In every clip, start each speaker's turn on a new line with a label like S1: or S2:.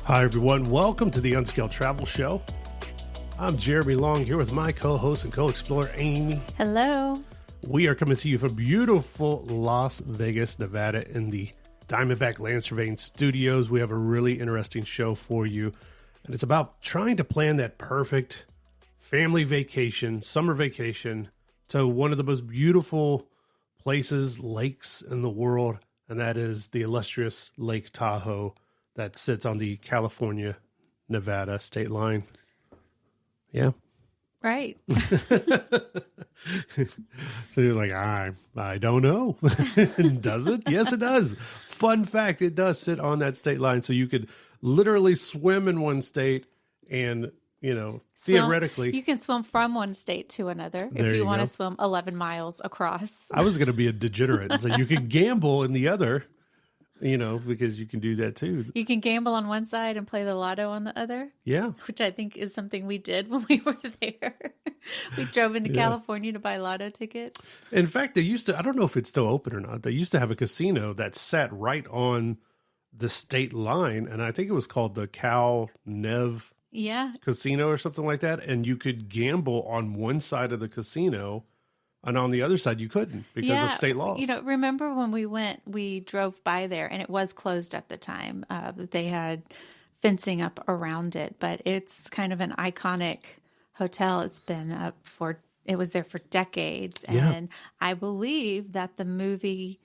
S1: Hi, everyone. Welcome to the Unscaled Travel Show. I'm Jeremy Long here with my co-host and co-explorer, Amy.
S2: Hello.
S1: We are coming to you from beautiful Las Vegas, Nevada in the Diamondback Land Surveying Studios. We have a really interesting show for you, and it's about trying to plan that perfect family vacation, summer vacation, to one of the most beautiful places, lakes in the world, and that is the illustrious Lake Tahoe that sits on the California-Nevada state line. Yeah.
S2: Right.
S1: So you're like, I don't know. Does it? Yes, it does. Fun fact, it does sit on that state line. So you could literally swim in one state and, theoretically.
S2: You can swim from one state to another if you want to swim 11 miles across.
S1: I was going to be a degenerate. So you could gamble in the other, because you can do that too.
S2: You can gamble on one side and play the lotto on the other.
S1: Yeah.
S2: Which I think is something we did when we were there. We drove into California to buy lotto tickets.
S1: In fact, they used to, I don't know if it's still open or not. They used to have a casino that sat right on the state line. And I think it was called the Cal Nev Casino or something like that. And you could gamble on one side of the casino, and on the other side, you couldn't because of state laws.
S2: Remember when we went, we drove by there and it was closed at the time. They had fencing up around it, but it's kind of an iconic hotel. It's been up it was there for decades. And I believe that the movie,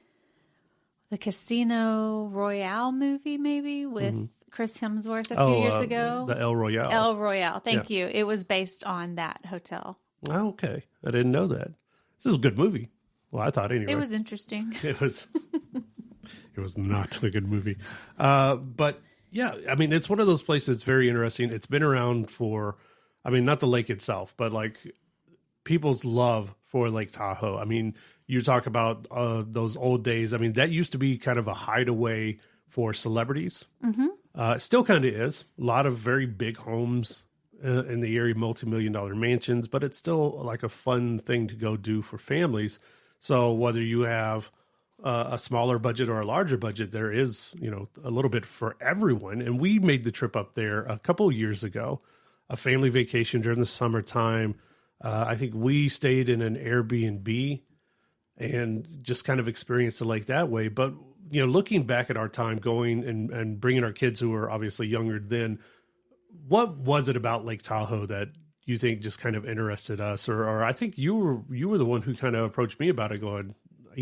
S2: the Casino Royale movie, maybe with Chris Hemsworth a few years ago.
S1: The El Royale.
S2: El Royale. Thank you. It was based on that hotel.
S1: Oh, okay. I didn't know that. This is a good movie. Well, I thought anyway.
S2: It was interesting.
S1: It was not a good movie. But yeah, I mean, it's one of those places that's very interesting. It's been around for, not the lake itself, but like people's love for Lake Tahoe. I mean, you talk about those old days. I mean, that used to be kind of a hideaway for celebrities. Mm-hmm. Still kind of is. A lot of very big homes in the area, multi-million-dollar mansions, but it's still like a fun thing to go do for families. So whether you have a smaller budget or a larger budget, there is, a little bit for everyone. And we made the trip up there a couple of years ago, a family vacation during the summertime. I think we stayed in an Airbnb and just kind of experienced the lake that way. But, looking back at our time going and bringing our kids who were obviously younger then, what was it about Lake Tahoe that you think just kind of interested us? Or I think you were the one who kind of approached me about it going,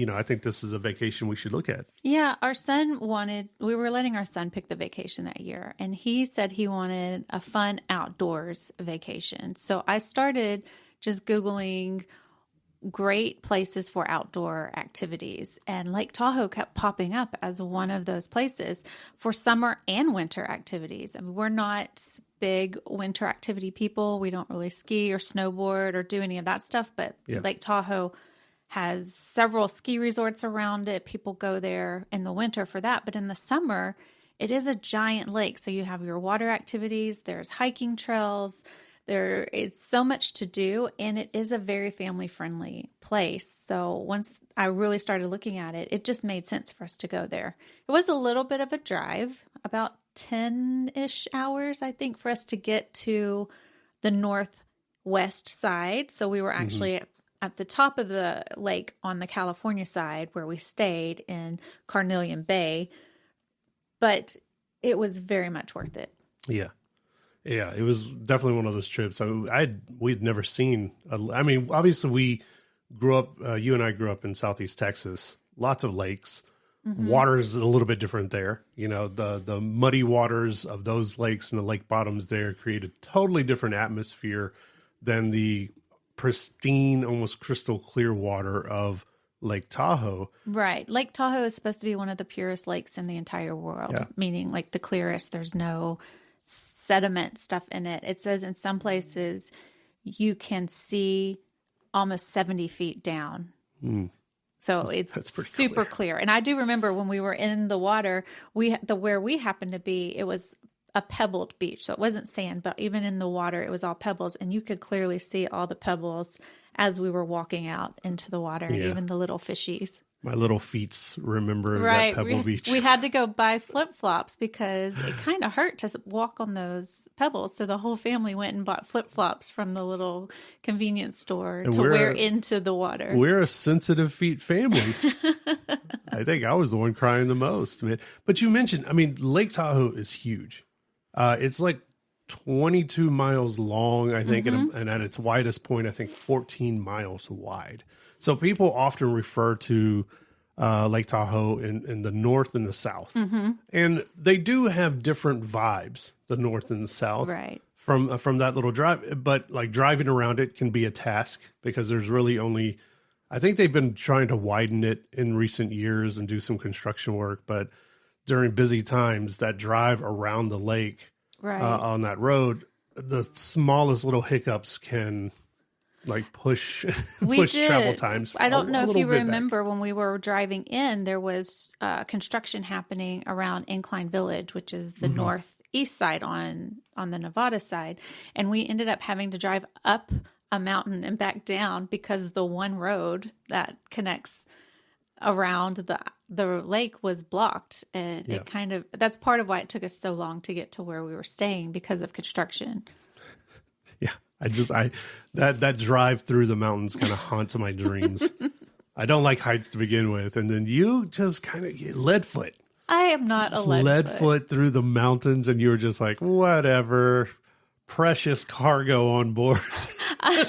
S1: I think this is a vacation we should look at. Yeah,
S2: we were letting our son pick the vacation that year. And he said he wanted a fun outdoors vacation. So I started just Googling great places for outdoor activities. And Lake Tahoe kept popping up as one of those places for summer and winter activities. I mean, we're not big winter activity people. We don't really ski or snowboard or do any of that stuff. But Lake Tahoe has several ski resorts around it. People go there in the winter for that. But in the summer, it is a giant lake. So you have your water activities. There's hiking trails. There is so much to do, and it is a very family-friendly place. So once I really started looking at it, it just made sense for us to go there. It was a little bit of a drive, about 10-ish hours, I think, for us to get to the northwest side. So we were actually at the top of the lake on the California side where we stayed in Carnelian Bay, but it was very much worth it.
S1: Yeah. Yeah, it was definitely one of those trips. We'd never seen. Obviously we grew up. You and I grew up in Southeast Texas. Lots of lakes. Mm-hmm. Water is a little bit different there. The muddy waters of those lakes and the lake bottoms there create a totally different atmosphere than the pristine, almost crystal clear water of Lake Tahoe.
S2: Right. Lake Tahoe is supposed to be one of the purest lakes in the entire world, meaning like the clearest. There's no sediment stuff in it. It says in some places you can see almost 70 feet down. So it's super clear. And I do remember when we were in the water, where we happened to be, it was a pebbled beach. So it wasn't sand, but even in the water, it was all pebbles. And you could clearly see all the pebbles as we were walking out into the water, even the little fishies.
S1: My little feets remember
S2: Right.
S1: that Pebble Beach.
S2: We had to go buy flip-flops because it kind of hurt to walk on those pebbles. So the whole family went and bought flip-flops from the little convenience store to wear into the water.
S1: We're a sensitive feet family. I think I was the one crying the most, man. But you mentioned, I mean, Lake Tahoe is huge. It's like 22 miles long, I think, and at its widest point, I think 14 miles wide. So people often refer to Lake Tahoe in the north and the south. And they do have different vibes, the north and the south.
S2: Right.
S1: From that little drive. But like driving around it can be a task because there's really only, I think they've been trying to widen it in recent years and do some construction work. But during busy times, that drive around the lake on that road, the smallest little hiccups can like push travel times.
S2: I don't know if you remember when we were driving in, there was construction happening around Incline Village, which is the northeast side on the Nevada side. And we ended up having to drive up a mountain and back down because the one road that connects around the lake was blocked. And it kind of, that's part of why it took us so long to get to where we were staying because of construction.
S1: Yeah. That drive through the mountains kind of haunts my dreams. I don't like heights to begin with. And then you just kind of get lead foot.
S2: I am not a lead
S1: foot through the mountains. And you were just like, whatever, precious cargo on board.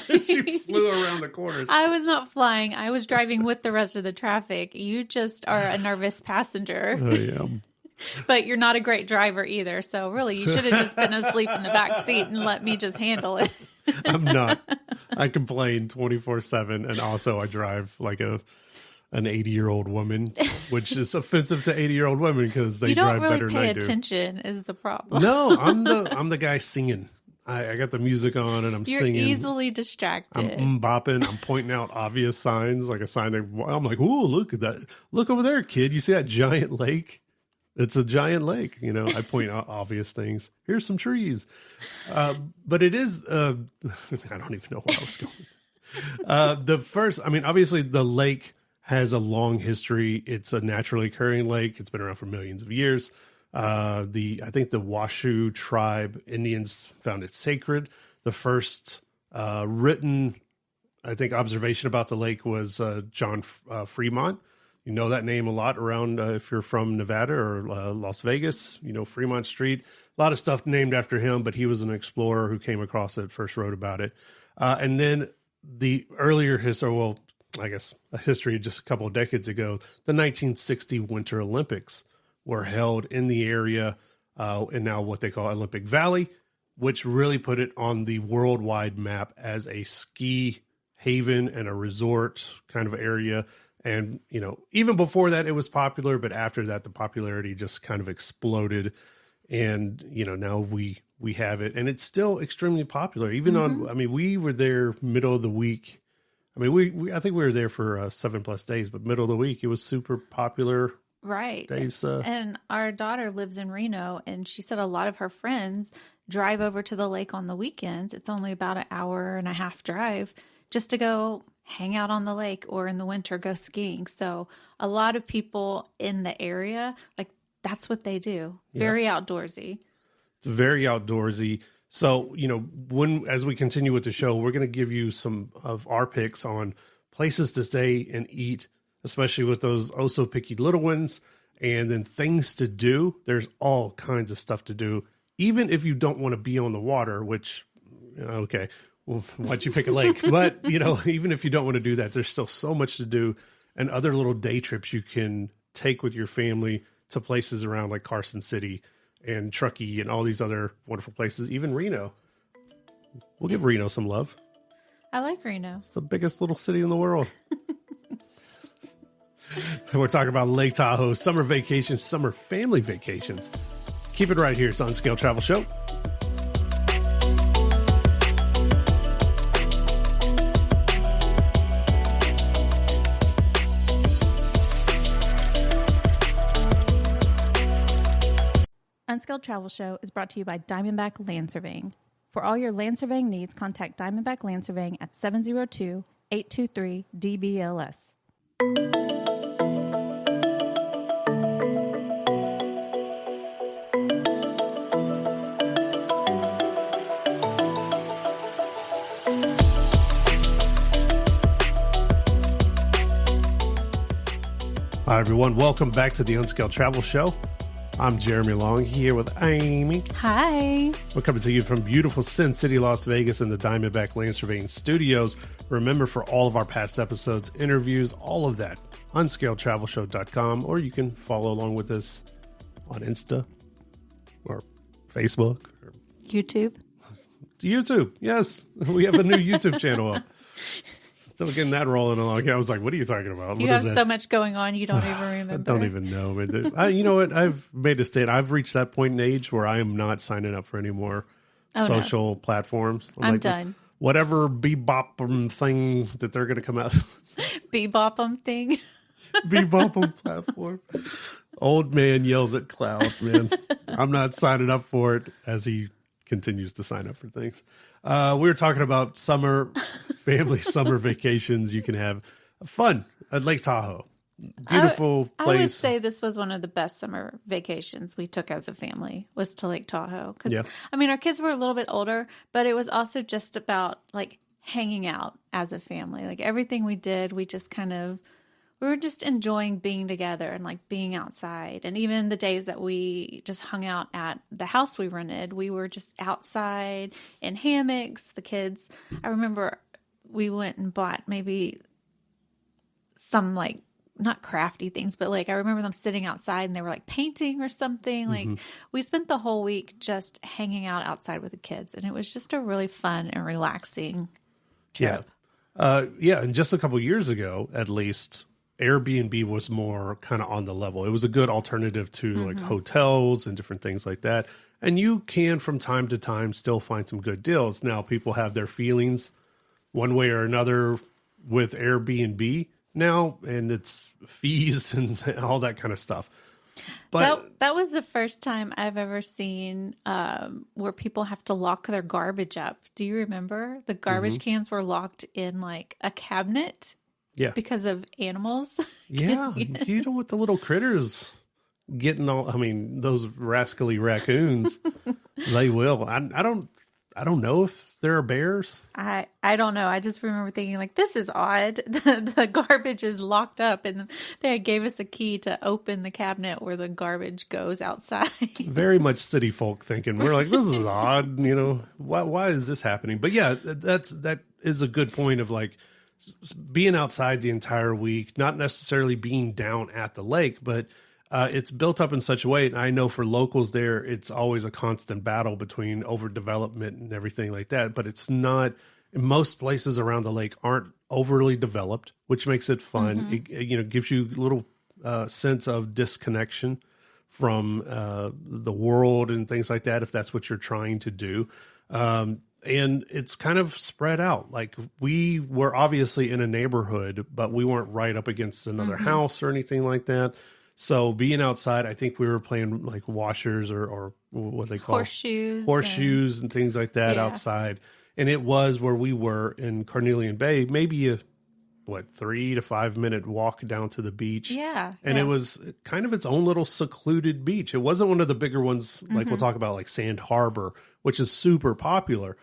S1: She flew around the corners.
S2: I was not flying. I was driving with the rest of the traffic. You just are a nervous passenger.
S1: I am.
S2: But you're not a great driver either. So really, you should have just been asleep in the back seat and let me just handle it.
S1: I'm not. I complain 24/7. And also I drive like an 80-year-old woman, which is offensive to 80-year-old women because they drive better than I do.
S2: You don't really pay attention is the problem.
S1: No, I'm the guy singing. I got the music on and
S2: You're
S1: singing.
S2: You're easily distracted.
S1: I'm bopping. I'm pointing out obvious signs, like a sign. I'm like, "Ooh, look at that! Look over there, kid! You see that giant lake? It's a giant lake." You know, I point out obvious things. Here's some trees, but it is. I don't even know where I was going. Obviously, the lake has a long history. It's a naturally occurring lake. It's been around for millions of years. I think the Washoe tribe Indians found it sacred. The first written, I think, observation about the lake was John Fremont. You know that name a lot around if you're from Nevada or Las Vegas. You know Fremont Street. A lot of stuff named after him, but he was an explorer who came across it, first wrote about it. And then the earlier history, well, I guess a history just a couple of decades ago, the 1960 Winter Olympics were held in the area in now what they call Olympic Valley, which really put it on the worldwide map as a ski haven and a resort kind of area. And, you know, even before that, it was popular, but after that, the popularity just kind of exploded. And, you know, now we have it and it's still extremely popular. Even we were there middle of the week. I mean, I think we were there for 7+ days, but middle of the week, it was super popular.
S2: Right.
S1: Days,
S2: and our daughter lives in Reno, and she said a lot of her friends drive over to the lake on the weekends. It's only about an hour and a half drive just to go hang out on the lake or in the winter go skiing. So a lot of people in the area, like that's what they do. Very outdoorsy.
S1: It's very outdoorsy. So, you know, as we continue with the show, we're going to give you some of our picks on places to stay and eat, especially with those oh so picky little ones, and then things to do. There's all kinds of stuff to do, even if you don't want to be on the water, which, okay, well, why'd you pick a lake? But, you know, even if you don't want to do that, there's still so much to do and other little day trips you can take with your family to places around like Carson City and Truckee and all these other wonderful places, even Reno. We'll give Reno some love.
S2: I like Reno.
S1: It's the biggest little city in the world. We're talking about Lake Tahoe, summer vacations, summer family vacations. Keep it right here. It's Unscaled Travel Show.
S3: Unscaled Travel Show is brought to you by Diamondback Land Surveying. For all your land surveying needs, contact Diamondback Land Surveying at 702-823-DBLS.
S1: Hi, everyone. Welcome back to the Unscaled Travel Show. I'm Jeremy Long here with Amy.
S2: Hi.
S1: We're coming to you from beautiful Sin City, Las Vegas in the Diamondback Land Surveying Studios. Remember, for all of our past episodes, interviews, all of that, unscaledtravelshow.com, or you can follow along with us on Insta or Facebook. Or
S2: YouTube.
S1: YouTube. Yes, we have a new YouTube channel up. Still getting that rolling along. I was like, what are you talking about?
S2: You have so much going on, you don't even remember.
S1: I don't even know. You know what? I've made a statement. I've reached that point in age where I am not signing up for any more social platforms.
S2: I'm done.
S1: Whatever bebop thing that they're going to come out.
S2: Bebop thing.
S1: Bebop platform. Old man yells at cloud, man. I'm not signing up for it as he continues to sign up for things. We were talking about family summer vacations. You can have fun at Lake Tahoe. Beautiful place.
S2: I would say this was one of the best summer vacations we took as a family, was to Lake Tahoe.
S1: Yeah.
S2: I mean, our kids were a little bit older, but it was also just about like hanging out as a family. Like everything we did, we were just enjoying being together and like being outside. And even the days that we just hung out at the house we rented, we were just outside in hammocks. The kids, I remember we went and bought maybe some like, not crafty things, but like I remember them sitting outside and they were like painting or something. Like we spent the whole week just hanging out outside with the kids. And it was just a really fun and relaxing trip.
S1: Yeah. And just a couple years ago, at least, Airbnb was more kind of on the level. It was a good alternative to like hotels and different things like that. And you can, from time to time, still find some good deals. Now, people have their feelings one way or another with Airbnb now, and it's fees and all that kind of stuff. But
S2: that was the first time I've ever seen where people have to lock their garbage up. Do you remember? The garbage cans were locked in like a cabinet.
S1: Yeah.
S2: Because of animals.
S1: Yeah. You don't want the little critters getting those rascally raccoons, they will. I don't know if there are bears.
S2: I don't know. I just remember thinking like, this is odd. The garbage is locked up and they gave us a key to open the cabinet where the garbage goes outside.
S1: Very much city folk thinking. We're like, this is odd. Why is this happening? But yeah, that is a good point of like, being outside the entire week, not necessarily being down at the lake, but it's built up in such a way. And I know for locals there, it's always a constant battle between overdevelopment and everything like that. But it's not, most places around the lake aren't overly developed, which makes it fun. It gives you a little sense of disconnection from the world and things like that, if that's what you're trying to do. And it's kind of spread out. Like we were obviously in a neighborhood, but we weren't right up against another house or anything like that. So being outside, I think we were playing like washers or what they call horseshoes and things like that outside. And it was where we were in Carnelian Bay, maybe a 3 to 5 minute walk down to the beach.
S2: Yeah.
S1: And it was kind of its own little secluded beach. It wasn't one of the bigger ones, like we'll talk about like Sand Harbor, which is super popular.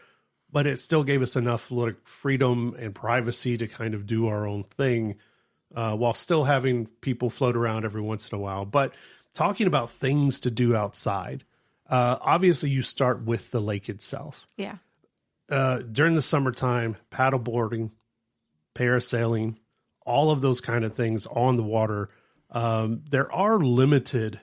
S1: But it still gave us enough freedom and privacy to kind of do our own thing while still having people float around every once in a while. But talking about things to do outside, obviously you start with the lake itself.
S2: Yeah.
S1: During the summertime, paddleboarding, parasailing, all of those kind of things on the water. There are limited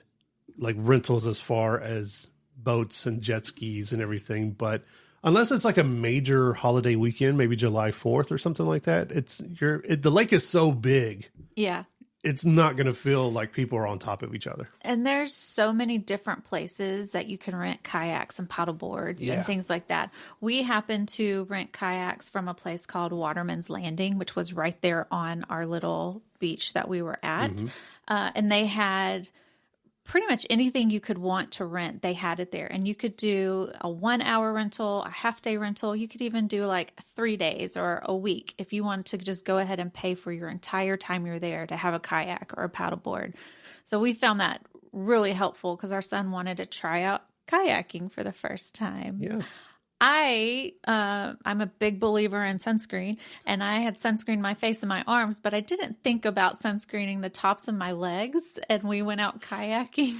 S1: like rentals as far as boats and jet skis and everything, but unless it's like a major holiday weekend, maybe July 4th or something like that, the lake is so big.
S2: Yeah.
S1: It's not going to feel like people are on top of each other.
S2: And there's so many different places that you can rent kayaks and paddle boards and things like that. We happened to rent kayaks from a place called Waterman's Landing, which was right there on our little beach that we were at. And they had pretty much anything you could want to rent, they had it there. And you could do a 1 hour rental, a half day rental. You could even do like 3 days or a week if you wanted to just go ahead and pay for your entire time you're there to have a kayak or a paddleboard. So we found that really helpful because our son wanted to try out kayaking for the first time.
S1: Yeah.
S2: I'm a big believer in sunscreen, and I had sunscreened my face and my arms, but I didn't think about sunscreening the tops of my legs. And we went out kayaking,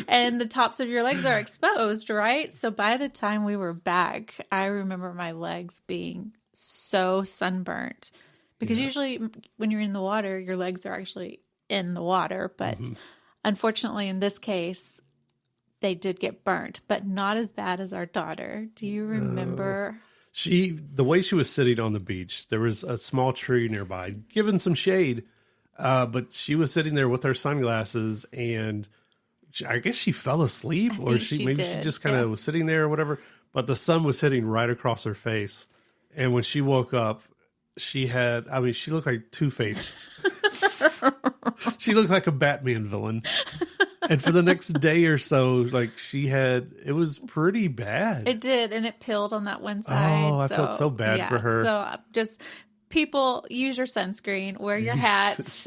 S2: and the tops of your legs are exposed, right? So by the time we were back, I remember my legs being so sunburnt, because usually when you're in the water, your legs are actually in the water. But unfortunately, in this case, they did get burnt, but not as bad as our daughter. Do you remember?
S1: The way she was sitting on the beach, there was a small tree nearby, giving some shade. But she was sitting there with her sunglasses, and I guess she fell asleep, or she just kind of was sitting there or whatever. But the sun was hitting right across her face. And when she woke up, she looked like Two-Face. She looked like a Batman villain. And for the next day or so, like it was pretty bad.
S2: It did, and it peeled on that one side.
S1: Oh, I felt so bad for her.
S2: So just people, use your sunscreen, wear your hats.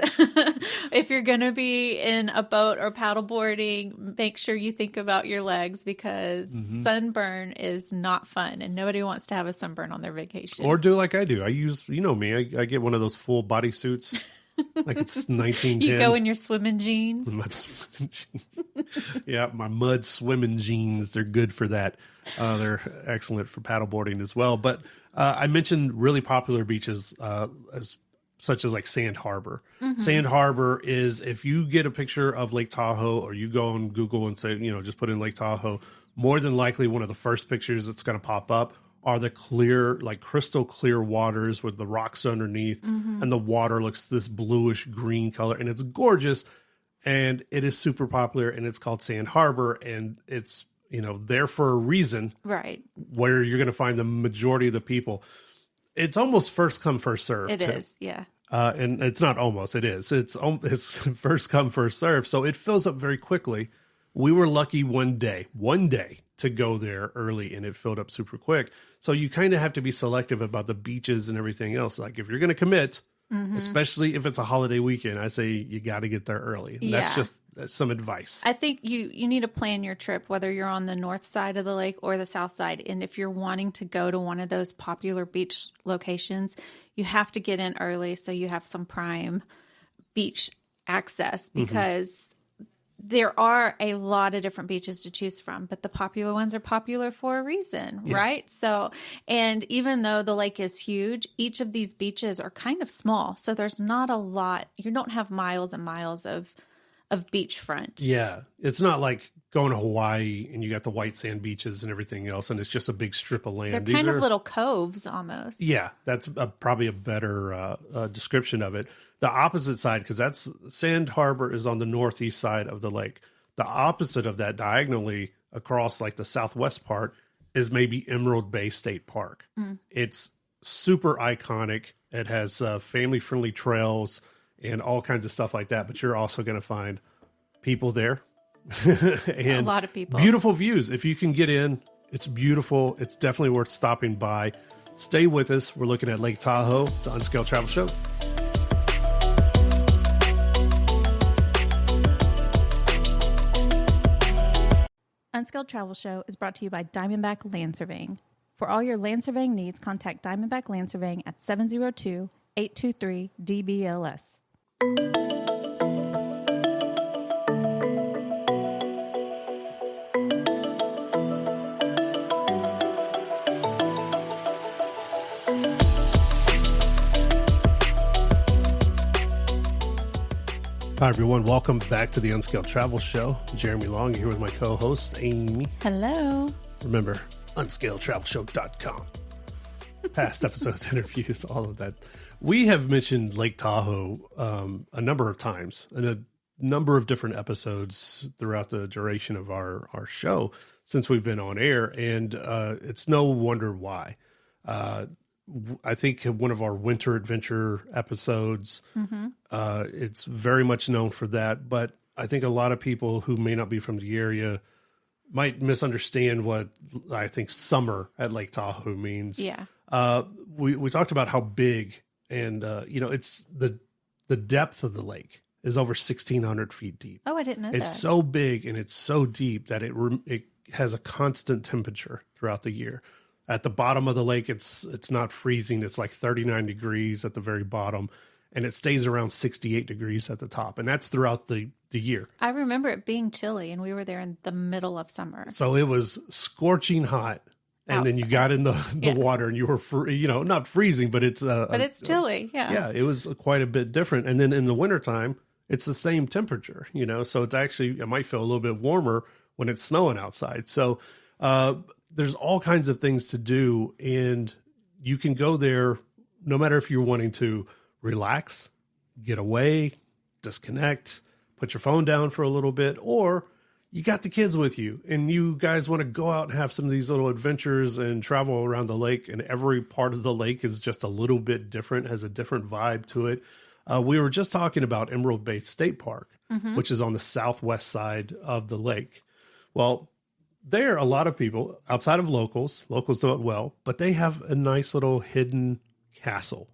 S2: If you're going to be in a boat or paddle boarding, make sure you think about your legs, because sunburn is not fun, and nobody wants to have a sunburn on their vacation.
S1: Or do like I do. I use, you know me, I get one of those full body suits. Like it's 1910.
S2: You go in your swimming jeans.
S1: Mud swimming jeans. Yeah, my mud swimming jeans. They're good for that. They're excellent for paddleboarding as well. But I mentioned really popular beaches such as like Sand Harbor. Sand Harbor is, if you get a picture of Lake Tahoe, or you go on Google and say, just put in Lake Tahoe, more than likely one of the first pictures that's going to pop up are the clear, like crystal clear waters with the rocks underneath, and the water looks this bluish green color, and it's gorgeous, and it is super popular, and it's called Sand Harbor, and it's, there for a reason,
S2: right? Where
S1: you're going to find the majority of the people. It's almost first come, first serve.
S2: It is, yeah.
S1: And it's not almost, it is. It's first come, first serve. So it fills up very quickly. We were lucky one day to go there early, and it filled up super quick. So you kind of have to be selective about the beaches and everything else. Like if you're going to commit, especially if it's a holiday weekend, I say you got to get there early. And that's some advice.
S2: I think you need to plan your trip, whether you're on the north side of the lake or the south side. And if you're wanting to go to one of those popular beach locations, you have to get in early so you have some prime beach access, because there are a lot of different beaches to choose from, but the popular ones are popular for a reason, right? So, and even though the lake is huge, each of these beaches are kind of small. So there's not a lot. You don't have miles and miles of beachfront.
S1: Yeah. It's not like going to Hawaii and you got the white sand beaches and everything else, and it's just a big strip of land.
S2: They're kind of little coves almost.
S1: Yeah. That's probably a better description of it. The opposite side, because that's Sand Harbor is on the northeast side of the lake. The opposite of that, diagonally across like the southwest part, is maybe Emerald Bay State Park. It's super iconic. It has family-friendly trails and all kinds of stuff like that. But you're also going to find people there. And
S2: a lot of people.
S1: Beautiful views. If you can get in, it's beautiful. It's definitely worth stopping by. Stay with us. We're looking at Lake Tahoe. It's an Unscaled Travel Show.
S3: Unscaled Travel Show is brought to you by Diamondback Land Surveying. For all your land surveying needs, contact Diamondback Land Surveying at 702-823-DBLS.
S1: Hi, everyone. Welcome back to the Unscaled Travel Show. Jeremy Long here with my co-host, Amy.
S2: Hello.
S1: Remember, unscaledtravelshow.com. Past episodes, interviews, all of that. We have mentioned Lake Tahoe a number of times in a number of different episodes throughout the duration of our show since we've been on air, and it's no wonder why. I think one of our winter adventure episodes, it's very much known for that. But I think a lot of people who may not be from the area might misunderstand what I think summer at Lake Tahoe means.
S2: Yeah.
S1: We talked about how big, and it's the depth of the lake is over 1,600 feet deep.
S2: Oh, I didn't know that.
S1: It's so big and it's so deep that it has a constant temperature throughout the year. At the bottom of the lake, it's not freezing. It's like 39 degrees at the very bottom, and it stays around 68 degrees at the top. And that's throughout the year.
S2: I remember it being chilly, and we were there in the middle of summer.
S1: So it was scorching hot. And then you got in the water and you were, not freezing, but it's
S2: chilly. Yeah.
S1: Yeah. It was quite a bit different. And then in the wintertime, it's the same temperature, so it's actually, it might feel a little bit warmer when it's snowing outside. So, there's all kinds of things to do, and you can go there no matter if you're wanting to relax, get away, disconnect, put your phone down for a little bit, or you got the kids with you and you guys want to go out and have some of these little adventures and travel around the lake, and every part of the lake is just a little bit different, has a different vibe to it. We were just talking about Emerald Bay State Park, which is on the southwest side of the lake. Well, there, a lot of people outside of locals know it well, but they have a nice little hidden castle.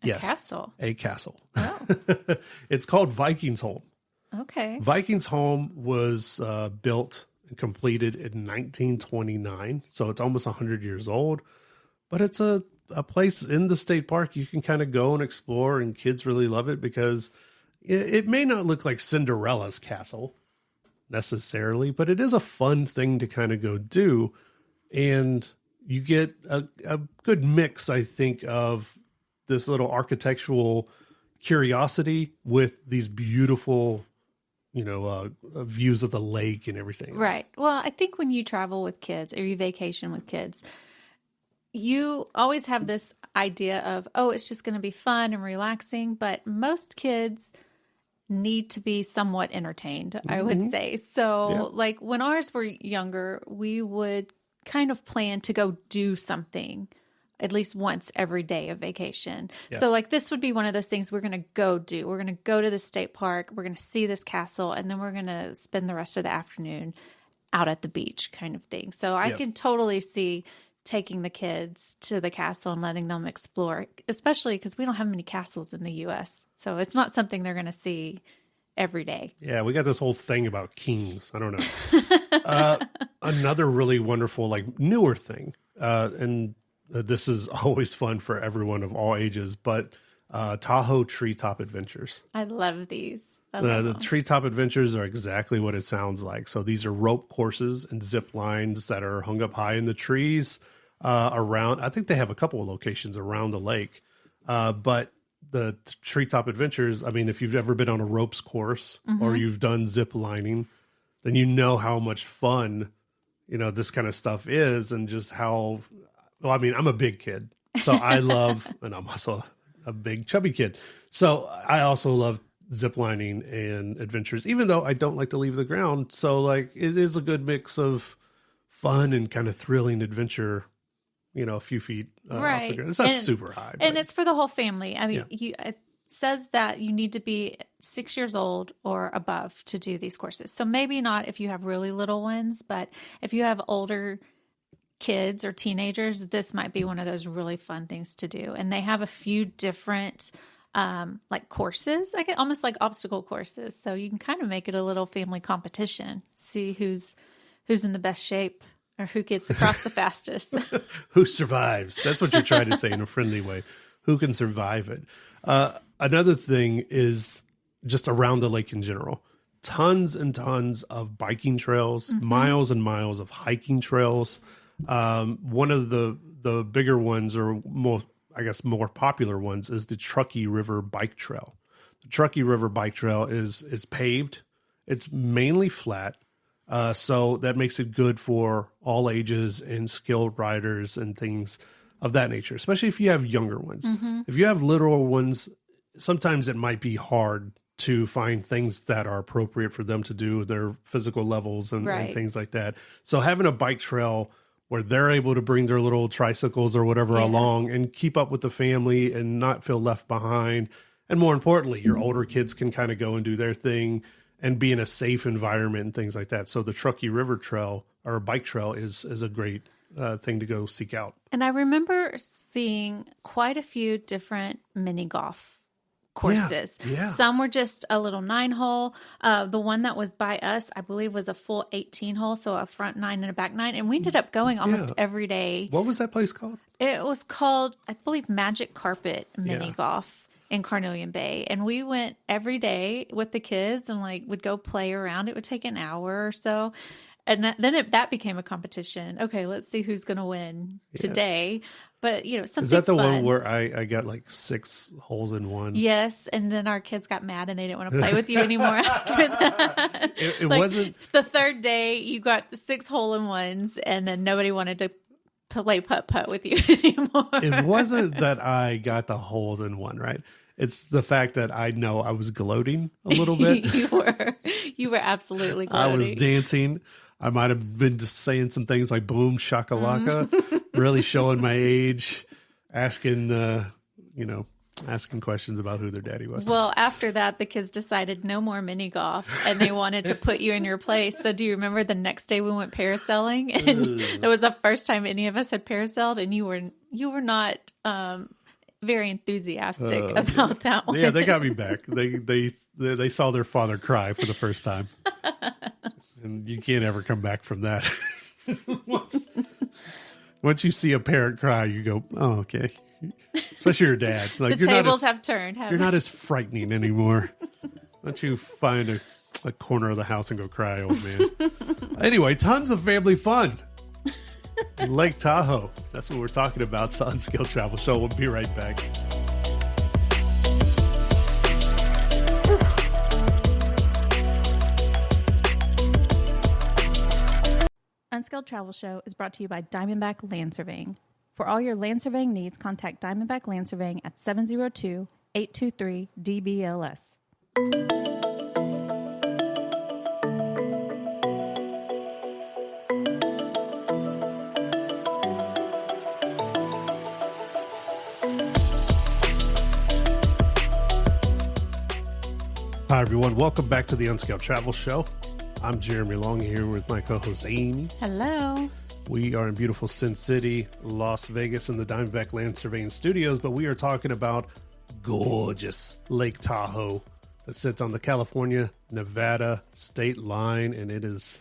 S2: Castle?
S1: A castle.
S2: Oh.
S1: It's called Viking's Holm.
S2: Okay.
S1: Viking's Holm was built and completed in 1929, so it's almost 100 years old. But it's a place in the state park you can kind of go and explore, and kids really love it because it may not look like Cinderella's castle necessarily, but it is a fun thing to kind of go do. And you get a good mix, I think, of this little architectural curiosity with these beautiful, views of the lake and everything.
S2: Right. Well, I think when you travel with kids or you vacation with kids, you always have this idea of, it's just going to be fun and relaxing. But most kids need to be somewhat entertained, I would say. So like when ours were younger, we would kind of plan to go do something at least once every day of vacation. Yeah. So like this would be one of those things we're going to go do. We're going to go to the state park. We're going to see this castle, and then we're going to spend the rest of the afternoon out at the beach kind of thing. So I can totally see taking the kids to the castle and letting them explore, especially because we don't have many castles in the U.S. So it's not something they're going to see every day.
S1: Yeah, we got this whole thing about kings. I don't know. Another really wonderful, like newer thing, and this is always fun for everyone of all ages, but Tahoe Treetop Adventures.
S2: I love these.
S1: The Treetop Adventures are exactly what it sounds like. So these are rope courses and zip lines that are hung up high in the trees around. I think they have a couple of locations around the lake. But the Treetop Adventures, I mean, if you've ever been on a ropes course or you've done zip lining, then you know how much fun, this kind of stuff is, and just how, I'm a big kid, so I love, and I'm also a big chubby kid. So I also love zip lining and adventures, even though I don't like to leave the ground. So like it is a good mix of fun and kind of thrilling adventure, a few feet off the ground. It's not super high.
S2: And it's for the whole family. I mean, it says that you need to be 6 years old or above to do these courses. So maybe not if you have really little ones, but if you have older kids or teenagers, this might be one of those really fun things to do. And they have a few different like courses, almost like obstacle courses. So you can kind of make it a little family competition, see who's in the best shape or who gets across the fastest.
S1: Who survives. That's what you're trying to say in a friendly way. Who can survive it? Another thing is just around the lake in general. Tons and tons of biking trails, miles and miles of hiking trails. One of the bigger ones, or more popular ones, is the Truckee River Bike Trail. The Truckee River Bike Trail is paved. It's mainly flat. So that makes it good for all ages and skilled riders and things of that nature, especially if you have younger ones. If you have littler ones, sometimes it might be hard to find things that are appropriate for them to do, their physical levels and things like that. So having a bike trail where they're able to bring their little tricycles or whatever along and keep up with the family and not feel left behind. And more importantly, your older kids can kind of go and do their thing and be in a safe environment and things like that. So the Truckee River Trail or bike trail is a great thing to go seek out.
S2: And I remember seeing quite a few different mini golf courses.
S1: Yeah.
S2: Some were just a little 9-hole. The one that was by us, I believe, was a full 18-hole, so a front 9 and a back 9. And we ended up going almost every day.
S1: What was that place called?
S2: It was called, I believe, Magic Carpet Mini Golf in Carnelian Bay. And we went every day with the kids and would go play around. It would take an hour or so. And that became a competition. Okay, let's see who's going to win today. But, something
S1: Is that the
S2: fun.
S1: one where I got 6 holes in one?
S2: Yes, and then our kids got mad and they didn't want to play with you anymore after that.
S1: It wasn't...
S2: The third day, you got the 6 hole-in-ones, and then nobody wanted to play putt-putt with you anymore.
S1: It wasn't that I got the holes in one, right? It's the fact that I know I was gloating a little bit.
S2: You were absolutely gloating.
S1: I was dancing. I might have been just saying some things like boom, shakalaka, really showing my age, asking questions about who their daddy was.
S2: Well, after that, the kids decided no more mini golf, and they wanted to put you in your place. So do you remember the next day we went parasailing? And it was the first time any of us had parasailed, and you were not very enthusiastic about that one.
S1: Yeah, they got me back. They saw their father cry for the first time. And you can't ever come back from that. Once you see a parent cry, you go, oh, okay. Especially your dad.
S2: The tables have turned.
S1: You're not as frightening anymore. Why don't you find a corner of the house and go cry, old man? Anyway, tons of family fun. Lake Tahoe. That's what we're talking about. It's the Unscaled Travel Show. We'll be right back.
S3: Unscaled Travel Show is brought to you by Diamondback Land Surveying. For all your land surveying needs, contact Diamondback Land Surveying at 702-823-DBLS.
S1: Hi, everyone. Welcome back to the Unscaled Travel Show. I'm Jeremy Long here with my co-host Amy.
S2: Hello.
S1: We are in beautiful Sin City, Las Vegas in the Diamondback Land Surveying Studios, but we are talking about gorgeous Lake Tahoe that sits on the California-Nevada state line, and it has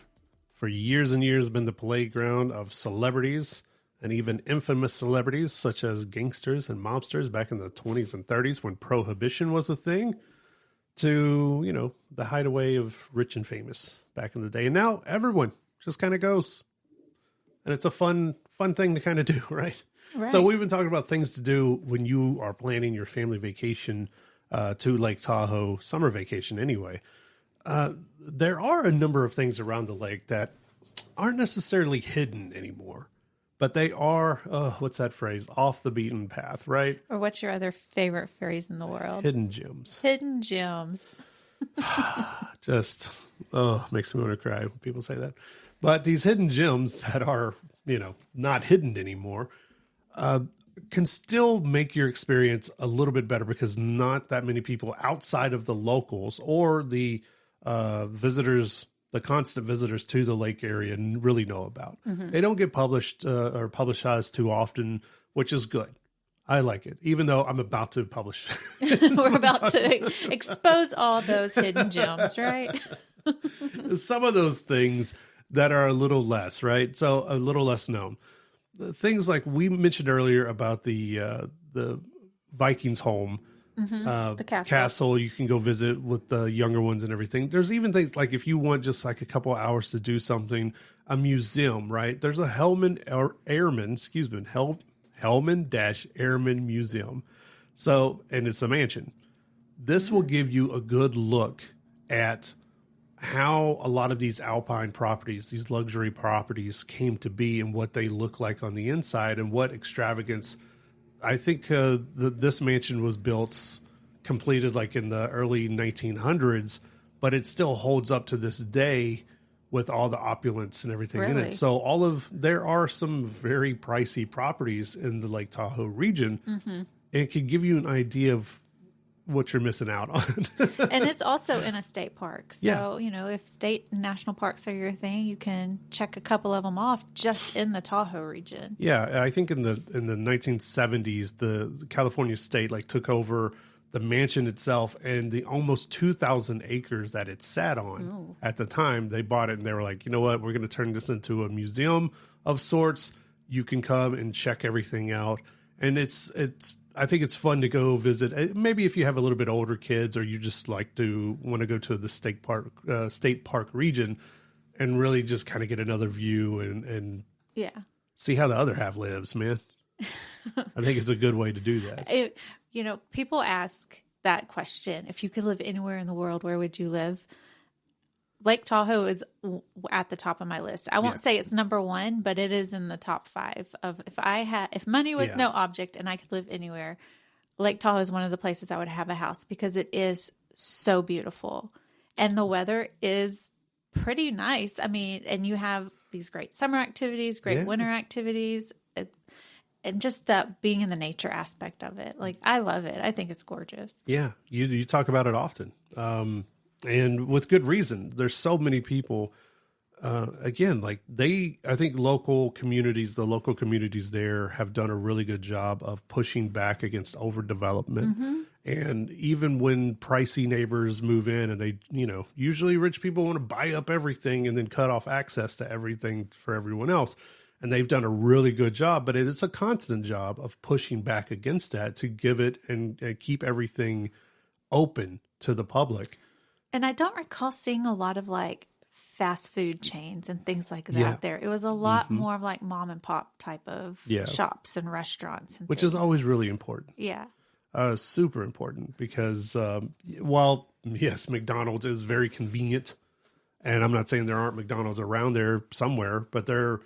S1: for years and years been the playground of celebrities and even infamous celebrities such as gangsters and mobsters back in the 20s and 30s when prohibition was a thing, to, the hideaway of rich and famous back in the day. And now everyone just kind of goes. And it's a fun thing to kind of do, right? So we've been talking about things to do when you are planning your family vacation to Lake Tahoe, summer vacation anyway. There are a number of things around the lake that aren't necessarily hidden anymore. But they are, what's that phrase? Off the beaten path, right?
S2: Or what's your other favorite phrase in the world?
S1: Hidden gems.
S2: Hidden gems.
S1: Just, makes me want to cry when people say that. But these hidden gems that are, not hidden anymore, can still make your experience a little bit better because not that many people outside of the locals or the visitors, the constant visitors to the lake area really know about. Mm-hmm. They don't get published or publicized too often, which is good. I like it, even though I'm about to publish.
S2: We're about to expose all those hidden gems, right?
S1: Some of those things that are a little less, right? So a little less known. Things like we mentioned earlier about the Vikings home,
S2: the
S1: castle you can go visit with the younger ones and everything. There's even things like if you want just like a couple of hours to do something, a museum, right? There's a Hellman-Airman Museum. So, and it's a mansion. This will give you a good look at how a lot of these alpine properties, these luxury properties came to be and what they look like on the inside and what extravagance. I think this mansion was completed like in the early 1900s, but it still holds up to this day with all the opulence and everything in it. So there are some very pricey properties in the Lake Tahoe region, and it can give you an idea of what you're missing out on.
S2: And it's also in a state park. So, if state and national parks are your thing, you can check a couple of them off just in the Tahoe region.
S1: Yeah, I think in the 1970s, the California state took over the mansion itself and the almost 2,000 acres that it sat on at the time. They bought it and they were like, you know what? We're going to turn this into a museum of sorts. You can come and check everything out. And I think it's fun to go visit. Maybe if you have a little bit older kids, or you just want to go to the state park region and really just kind of get another view and see how the other half lives, man. I think it's a good way to do that.
S2: People ask that question. If you could live anywhere in the world, where would you live? Lake Tahoe is at the top of my list. I won't say it's number one, but it is in the top 5 of if money was no object and I could live anywhere, Lake Tahoe is one of the places I would have a house, because it is so beautiful and the weather is pretty nice. I mean, and you have these great summer activities, great winter activities, and just that being in the nature aspect of it. Like, I love it. I think it's gorgeous.
S1: Yeah. You talk about it often. And with good reason. There's so many people, again, like I think the local communities there have done a really good job of pushing back against overdevelopment. Mm-hmm. And even when pricey neighbors move in and they, usually rich people want to buy up everything and then cut off access to everything for everyone else. And they've done a really good job, but it's a constant job of pushing back against that to give it and keep everything open to the public.
S2: And I don't recall seeing a lot of like fast food chains and things like that there. It was a lot more of like mom and pop type of shops and restaurants. And
S1: which is always really important.
S2: Yeah.
S1: Super important because while, yes, McDonald's is very convenient, and I'm not saying there aren't McDonald's around there somewhere, but they're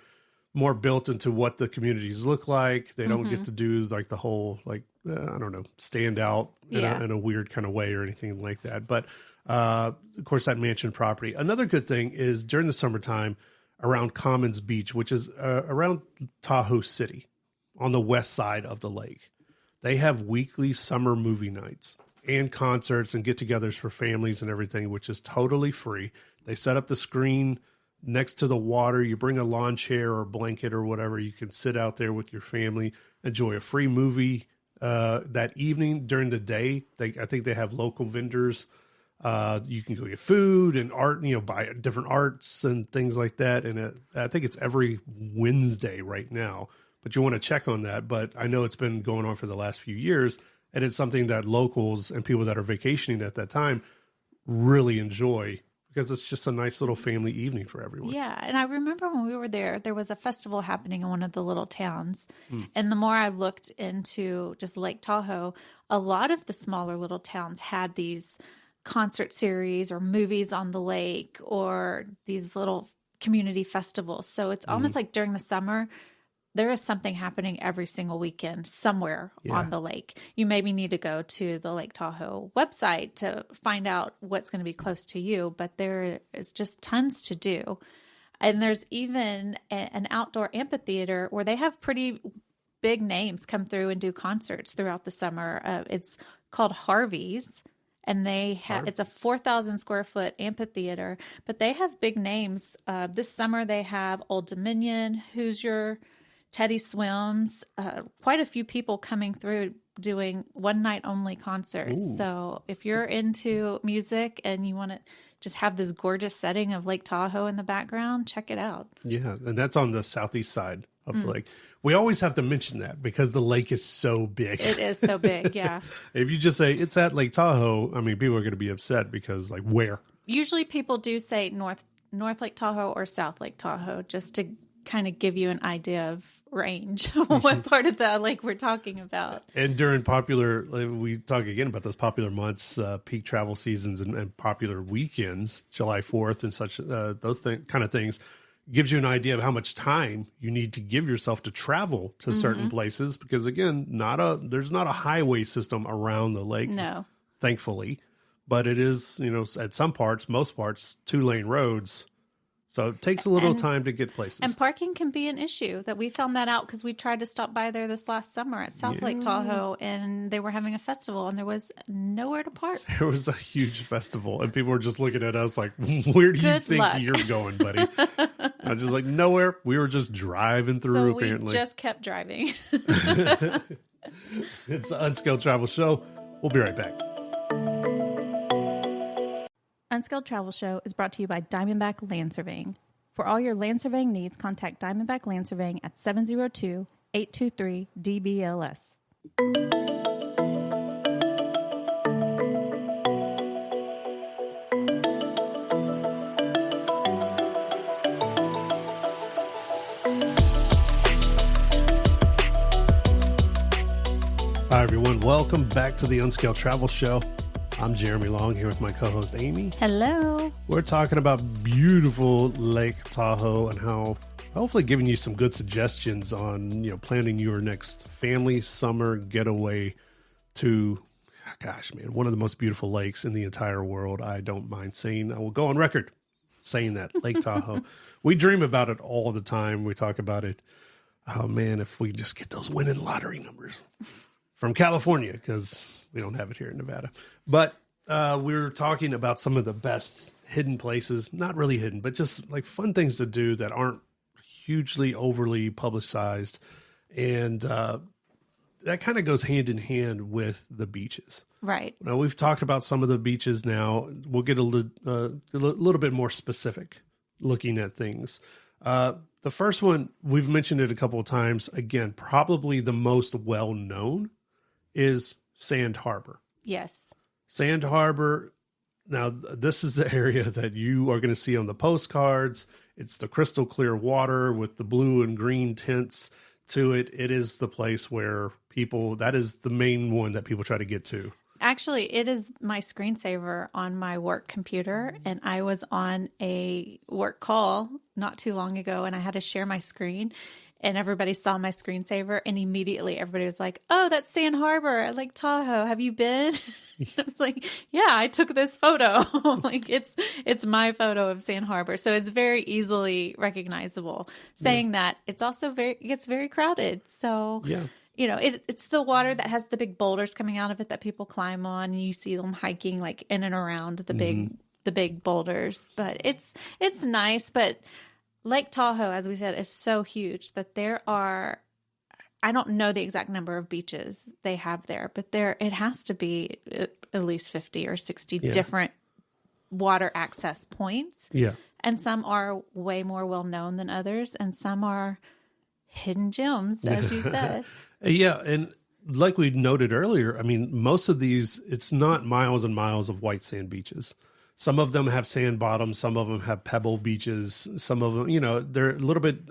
S1: more built into what the communities look like. They don't get to do like the whole, like, I don't know, stand out in a weird kind of way or anything like that. But of course, that mansion property. Another good thing is during the summertime around Commons Beach, which is around Tahoe City on the west side of the lake. They have weekly summer movie nights and concerts and get-togethers for families and everything, which is totally free. They set up the screen next to the water. You bring a lawn chair or blanket or whatever. You can sit out there with your family, enjoy a free movie that evening. During the day, I think they have local vendors. You can go get food and art, buy different arts and things like that. And I think it's every Wednesday right now, but you want to check on that. But I know it's been going on for the last few years, and it's something that locals and people that are vacationing at that time really enjoy, because it's just a nice little family evening for everyone.
S2: Yeah. And I remember when we were there was a festival happening in one of the little towns. And the more I looked into just Lake Tahoe, a lot of the smaller little towns had these concert series or movies on the lake or these little community festivals. So it's almost like during the summer, there is something happening every single weekend somewhere on the lake. You maybe need to go to the Lake Tahoe website to find out what's going to be close to you, but there is just tons to do. And there's even an outdoor amphitheater where they have pretty big names come through and do concerts throughout the summer. It's called Harvey's. And it's a 4,000 square foot amphitheater, but they have big names. This summer they have Old Dominion, Hoosier, Teddy Swims, quite a few people coming through doing one night only concerts. Ooh. So if you're into music and you want to just have this gorgeous setting of Lake Tahoe in the background, check it out. Yeah.
S1: And that's on the southeast side of the lake. We always have to mention that because the lake is so big.
S2: It is so big. Yeah.
S1: If you just say it's at Lake Tahoe, I mean, people are going to be upset because like where?
S2: Usually people do say North Lake Tahoe or South Lake Tahoe, just to kind of give you an idea of range, what part of the lake we're talking about.
S1: And during we talk again about those popular months, peak travel seasons and popular weekends, July 4th and such, those kind of things, gives you an idea of how much time you need to give yourself to travel to certain places. Because again, there's not a highway system around the lake.
S2: No.
S1: Thankfully. But it is, at some parts, most parts, 2-lane roads. So it takes a little time to get places.
S2: And parking can be an issue. That we found that out because we tried to stop by there this last summer at South Lake Tahoe, and they were having a festival, and there was nowhere to park.
S1: There was a huge festival, and people were just looking at us like, where do you think you're going, buddy? I was just like, nowhere. We were just driving through, apparently.
S2: We just kept driving.
S1: It's the Unscaled Travel Show. We'll be right back.
S3: Unscaled Travel Show is brought to you by Diamondback Land Surveying. For all your land surveying needs, contact Diamondback Land Surveying at 702-823-DBLS.
S1: Hi, everyone. Welcome back to the Unscaled Travel Show. I'm Jeremy Long here with my co-host Amy.
S2: Hello.
S1: We're talking about beautiful Lake Tahoe and how hopefully giving you some good suggestions on, planning your next family summer getaway to, gosh, man, one of the most beautiful lakes in the entire world. I don't mind saying, I will go on record saying that, Lake Tahoe. We dream about it all the time. We talk about it. Oh, man, if we just get those winning lottery numbers from California, because we don't have it here in Nevada. But we're talking about some of the best hidden places, not really hidden, but just like fun things to do that aren't hugely overly publicized. And that kind of goes hand in hand with the beaches.
S2: Right.
S1: Now, we've talked about some of the beaches now. We'll get a little bit more specific looking at things. The first one, we've mentioned it a couple of times. Again, probably the most well-known is Sand Harbor.
S2: Yes.
S1: Sand Harbor. Now, this is the area that you are going to see on the postcards. It's the crystal clear water with the blue and green tints to it. It is the place where that is the main one that people try to get to.
S2: Actually, it is my screensaver on my work computer, and I was on a work call not too long ago, and I had to share my screen, and everybody saw my screensaver, and immediately everybody was like, "Oh, that's Sand Harbor at Lake Tahoe. Have you been?" I was like, "Yeah, I took this photo." Like it's my photo of Sand Harbor, so it's very easily recognizable. Saying that, it's also it gets very crowded. So
S1: yeah.
S2: It's the water that has the big boulders coming out of it that people climb on, and you see them hiking like in and around the big boulders. But it's nice. But Lake Tahoe, as we said, is so huge that there are, I don't know the exact number of beaches they have there, but it has to be at least 50 or 60 different water access points.
S1: Yeah.
S2: And some are way more well known than others, and some are hidden gems, as you said.
S1: Yeah, and like we noted earlier, I mean, most of these, it's not miles and miles of white sand beaches. Some of them have sand bottoms, some of them have pebble beaches, some of them, they're a little bit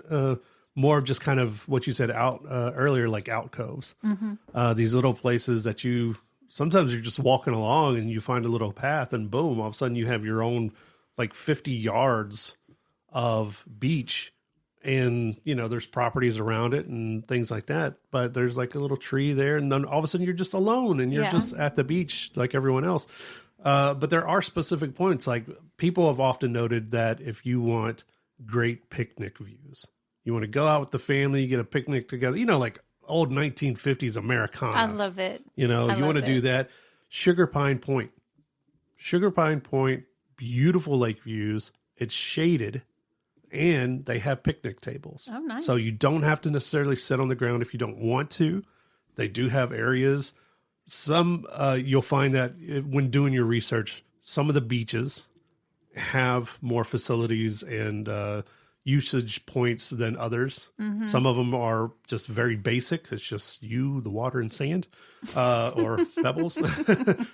S1: more of just kind of what you said out earlier, like alcoves. Mm-hmm. These little places that sometimes you're just walking along and you find a little path and boom, all of a sudden you have your own like 50 yards of beach. And, there's properties around it and things like that. But there's like a little tree there. And then all of a sudden you're just alone and you're just at the beach like everyone else. But there are specific points. Like people have often noted that if you want great picnic views, you want to go out with the family, you get a picnic together, like old 1950s Americana.
S2: I love it.
S1: You want to do that. Sugar Pine Point, beautiful lake views. It's shaded. And they have picnic tables.
S2: Oh, nice.
S1: So you don't have to necessarily sit on the ground if you don't want to. They do have areas. Some, you'll find that when doing your research, some of the beaches have more facilities and usage points than others. Mm-hmm. Some of them are just very basic. It's just the water and sand, or pebbles.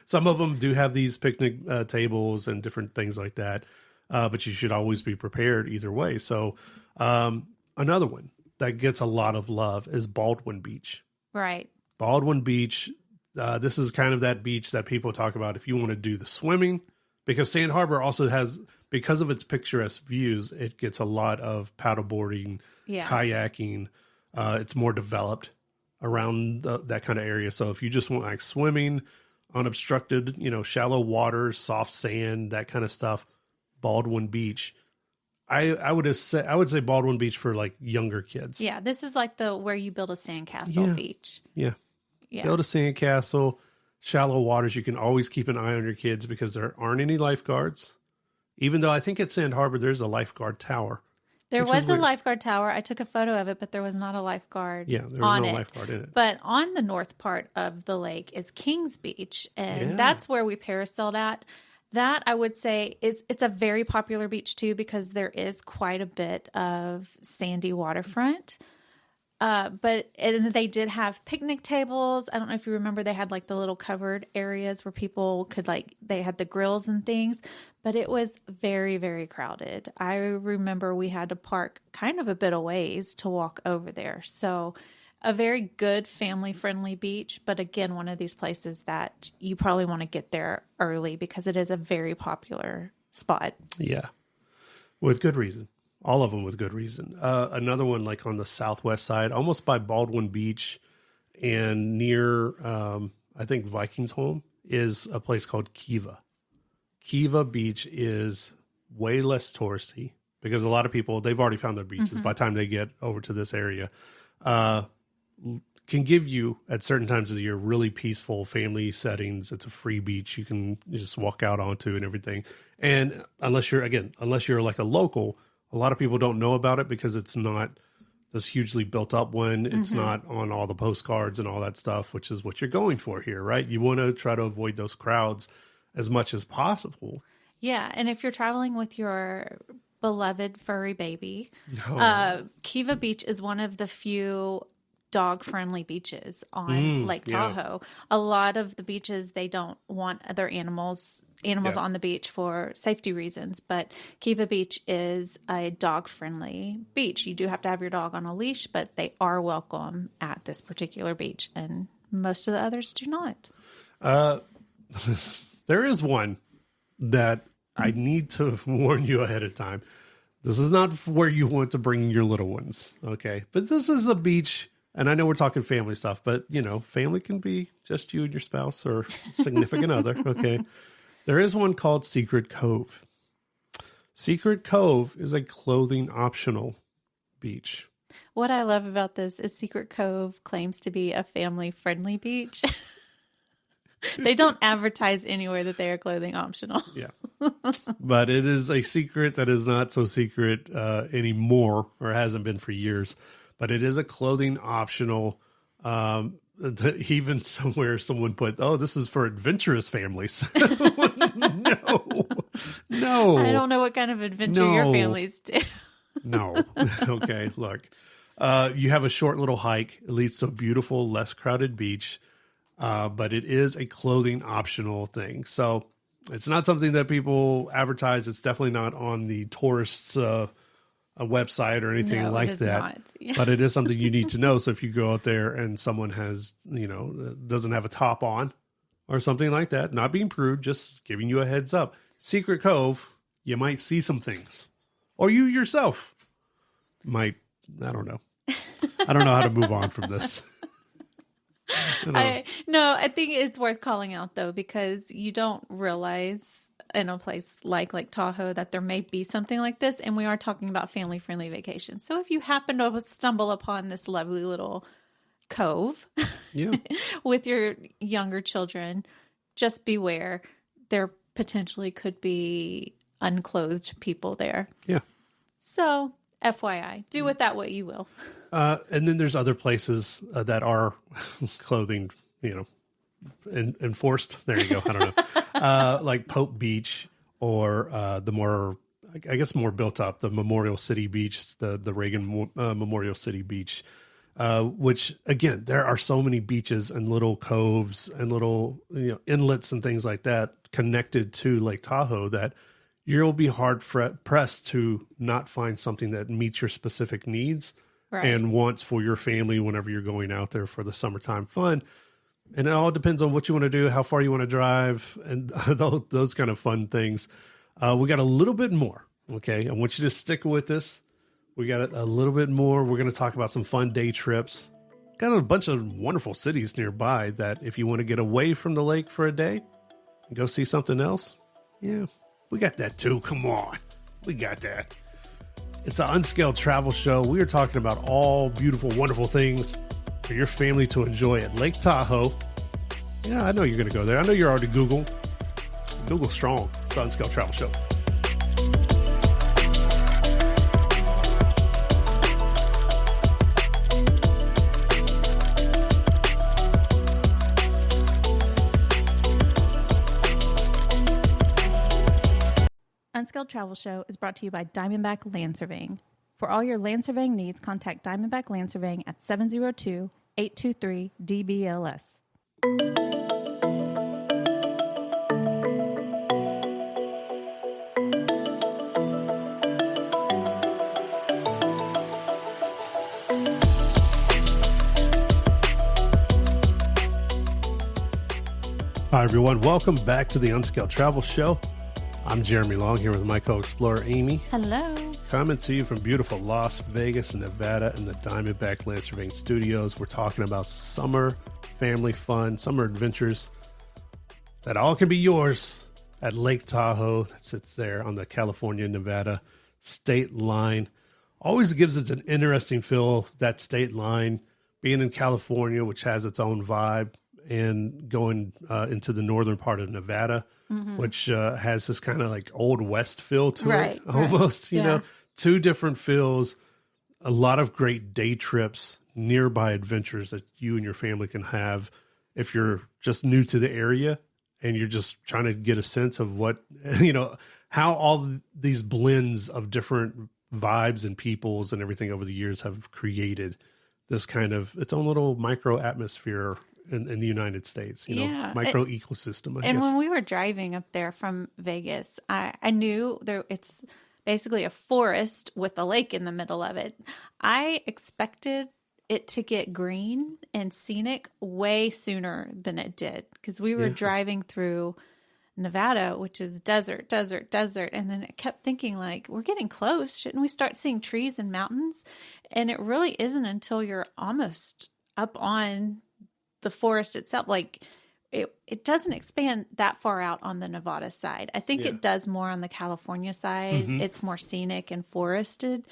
S1: Some of them do have these picnic tables and different things like that. But you should always be prepared either way. So another one that gets a lot of love is Baldwin Beach.
S2: Right.
S1: Baldwin Beach. This is kind of that beach that people talk about if you want to do the swimming, because Sand Harbor also has, because of its picturesque views, it gets a lot of paddleboarding, kayaking. It's more developed around that kind of area. So if you just want like swimming, unobstructed, shallow water, soft sand, that kind of stuff, Baldwin Beach. I would say Baldwin Beach for like younger kids.
S2: Yeah, this is like where you build a sandcastle beach.
S1: Yeah. Build a sandcastle, shallow waters. You can always keep an eye on your kids because there aren't any lifeguards. Even though I think at Sand Harbor there's a lifeguard tower.
S2: There
S1: which is
S2: was a
S1: weird.
S2: lifeguard tower. I took a photo of it, but there was not a lifeguard
S1: Yeah, there was
S2: on
S1: no
S2: it.
S1: lifeguard in it.
S2: But on the north part of the lake is Kings Beach, and
S1: Yeah.
S2: that's where we parasailed at. That, I would say, it's a very popular beach, too, because there is quite a bit of sandy waterfront. And they did have picnic tables. I don't know if you remember, they had like the little covered areas where people could they had the grills and things, but it was very, very crowded. I remember we had to park kind of a bit of ways to walk over there. So a very good family friendly beach, but again, one of these places that you probably want to get there early because it is a very popular spot.
S1: Yeah, with good reason. All of them with good reason. Another one like on the southwest side, almost by Baldwin Beach and near, I think, Vikings home, is a place called Kiva. Kiva Beach is way less touristy because a lot of people, they've already found their beaches by the time they get over to this area. Can give you, at certain times of the year, really peaceful family settings. It's a free beach you can just walk out onto and everything. And unless you're like a local, a lot of people don't know about it because it's not this hugely built up one. It's not on all the postcards and all that stuff, which is what you're going for here, right? You want to try to avoid those crowds as much as possible.
S2: Yeah, and if you're traveling with your beloved furry baby, Kiva Beach is one of the few dog-friendly beaches on Lake Tahoe. Yeah. A lot of the beaches, they don't want other animals on the beach for safety reasons, but Kiva Beach is a dog-friendly beach. You do have to have your dog on a leash, but they are welcome at this particular beach, and most of the others do not.
S1: There is one that I need to warn you ahead of time. This is not where you want to bring your little ones, okay? But this is a beach. And I know we're talking family stuff, but, family can be just you and your spouse or significant other, okay? There is one called Secret Cove. Secret Cove is a clothing optional beach.
S2: What I love about this is Secret Cove claims to be a family-friendly beach. They don't advertise anywhere that they are clothing optional.
S1: Yeah. But it is a secret that is not so secret anymore, or hasn't been for years. But it is a clothing optional. Even somewhere someone put, this is for adventurous families. No.
S2: I don't know what kind of adventure your families do.
S1: No. Okay, look. You have a short little hike. It leads to a beautiful, less crowded beach. But it is a clothing optional thing. So it's not something that people advertise. It's definitely not on the tourists' a website or anything like that. Yeah. But it is something you need to know. So if you go out there and someone has, doesn't have a top on or something like that, not being prude, just giving you a heads up. Secret Cove, you might see some things. Or you yourself might, I don't know. I don't know how to move on from this.
S2: I think it's worth calling out, though, because you don't realize in a place like Lake Tahoe that there may be something like this, and we are talking about family-friendly vacations. So if you happen to stumble upon this lovely little cove with your younger children, just beware. There potentially could be unclothed people there. Yeah. So FYI, do with that what you will.
S1: And then there's other places that are clothing, enforced. There you go. I don't know. Like Pope Beach or the more, I guess, more built up, the Memorial City Beach, the Reagan Memorial City Beach, which, again, there are so many beaches and little coves and little inlets and things like that connected to Lake Tahoe that you'll be hard pressed to not find something that meets your specific needs and wants for your family whenever you're going out there for the summertime fun. And it all depends on what you want to do, how far you want to drive, and those kind of fun things. We got a little bit more, okay? I want you to stick with this. We got a little bit more. We're going to talk about some fun day trips. Got a bunch of wonderful cities nearby that if you want to get away from the lake for a day and go see something else, we got that too. Come on. We got that. It's an Unscaled Travel Show. We are talking about all beautiful, wonderful things for your family to enjoy at Lake Tahoe. Yeah, I know you're going to go there. I know you're already Google strong. It's the Unscaled Travel Show.
S3: Unscaled Travel Show is brought to you by Diamondback Land Surveying. For all your land surveying needs, contact Diamondback Land Surveying at 702-823-DBLS.
S1: Hi, everyone. Welcome back to the Unscaled Travel Show. I'm Jeremy Long here with my co-explorer, Amy.
S2: Hello.
S1: Coming to you from beautiful Las Vegas, Nevada in the Diamondback Land Surveying Studios. We're talking about summer family fun, summer adventures that all can be yours at Lake Tahoe that sits there on the California-Nevada state line. Always gives it an interesting feel, that state line, being in California, which has its own vibe, and going into the northern part of Nevada, which has this kind of like Old West feel to it, almost, you know, two different feels, a lot of great day trips, nearby adventures that you and your family can have if you're just new to the area and you're just trying to get a sense of what, you know, how all these blends of different vibes and peoples and everything over the years have created this kind of its own little micro atmosphere in the United States, you know, micro ecosystem, I guess.
S2: And when we were driving up there from Vegas, I knew it's basically a forest with a lake in the middle of it. I expected it to get green and scenic way sooner than it did, because we were driving through Nevada, which is desert. And then it kept thinking, like, we're getting close. Shouldn't we start seeing trees and mountains? And it really isn't until you're almost up on the forest itself. Like it doesn't expand that far out on the Nevada side. I think it does more on the California side. It's more scenic and forested.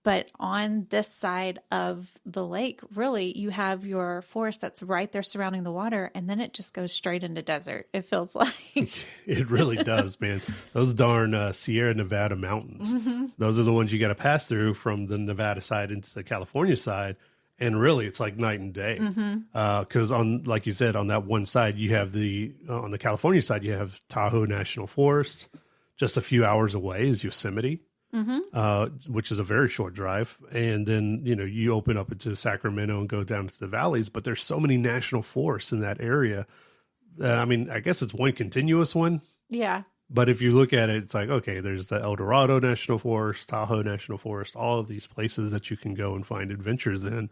S2: But on this side of the lake, really, you have your forest that's right there surrounding the water, and then it just goes straight into desert, it feels like.
S1: It really does, man. Those darn Sierra Nevada mountains, those are the ones you got to pass through from the Nevada side into the California side. And really, it's like night and day. Because on, like you said, on that one side, you have on the California side, you have Tahoe National Forest. Just a few hours away is Yosemite, which is a very short drive. And then, you know, you open up into Sacramento and go down to the valleys. But there's so many national forests in that area. I mean, I guess it's one continuous one.
S2: Yeah.
S1: But if you look at it, it's like, okay, there's the El Dorado National Forest, Tahoe National Forest, all of these places that you can go and find adventures in.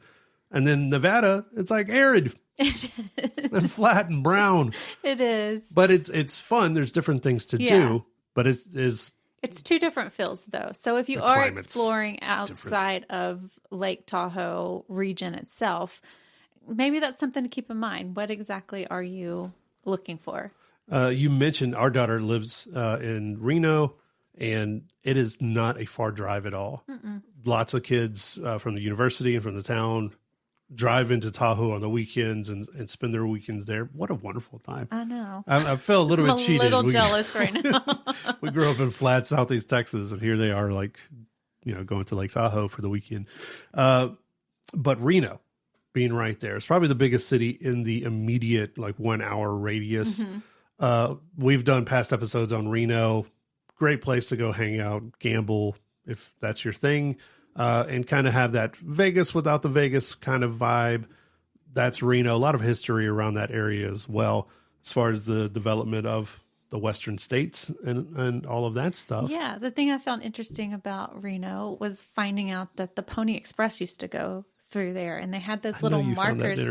S1: And then Nevada, it's like arid and flat and brown.
S2: It is.
S1: But it's fun. There's different things to do, but it is.
S2: It's two different feels, though. So if you are exploring outside of Lake Tahoe region itself, maybe that's something to keep in mind. What exactly are you looking for?
S1: You mentioned our daughter lives in Reno, and it is not a far drive at all. Lots of kids from the university and from the town drive into Tahoe on the weekends and spend their weekends there. What a wonderful time.
S2: I know.
S1: I felt a little bit cheated.
S2: I'm a little jealous right now.
S1: We grew up in flat Southeast Texas, and here they are, like, you know, going to Lake Tahoe for the weekend. But Reno, being right there, it's probably the biggest city in the immediate, like, 1 hour radius. We've done past episodes on Reno. Great place to go hang out, gamble, if that's your thing. And kind of have that Vegas without the Vegas kind of vibe. That's Reno. A lot of history around that area as well, as far as the development of the Western states and all of that stuff.
S2: Yeah. The thing I found interesting about Reno was finding out that the Pony Express used to go through there, and they had those little markers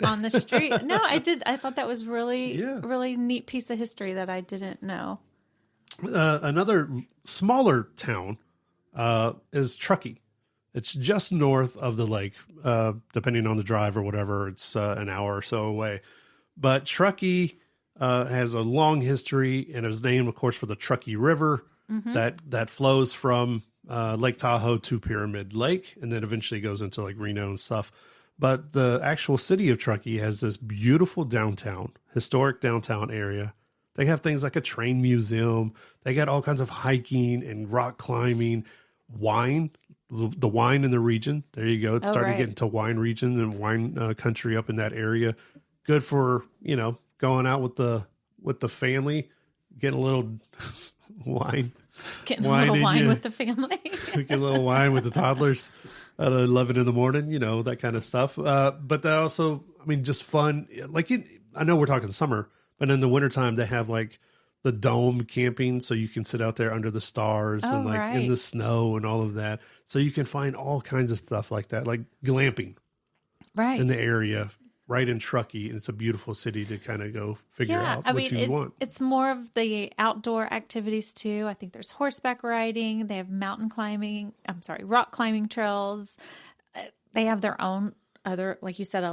S2: on the street. No, I did. I thought that was really neat piece of history that I didn't know.
S1: Another smaller town is Truckee. It's just north of the lake, depending on the drive or whatever. It's an hour or so away. But Truckee has a long history, and it was named, of course, for the Truckee River that flows from Lake Tahoe to Pyramid Lake, and then eventually goes into like Reno and stuff. But the actual city of Truckee has this beautiful downtown, historic downtown area. They have things like a train museum. They got all kinds of hiking and rock climbing, wine. The wine in the region. There you go. It's starting to get into wine region and wine country up in that area. Good for, you know, going out with the family, getting a little wine.
S2: Getting a little wine with the family.
S1: Get a little wine with the toddlers at 11 in the morning, that kind of stuff. But they also, just fun. Like, I know we're talking summer, but in the wintertime, they have like the dome camping. So you can sit out there under the stars and like in the snow and all of that. So you can find all kinds of stuff like that, like glamping in the area. Right in Truckee, and it's a beautiful city to kind of go figure out what you want.
S2: It's more of the outdoor activities too. I think there's horseback riding. They have rock climbing trails. They have their own other, like you said, a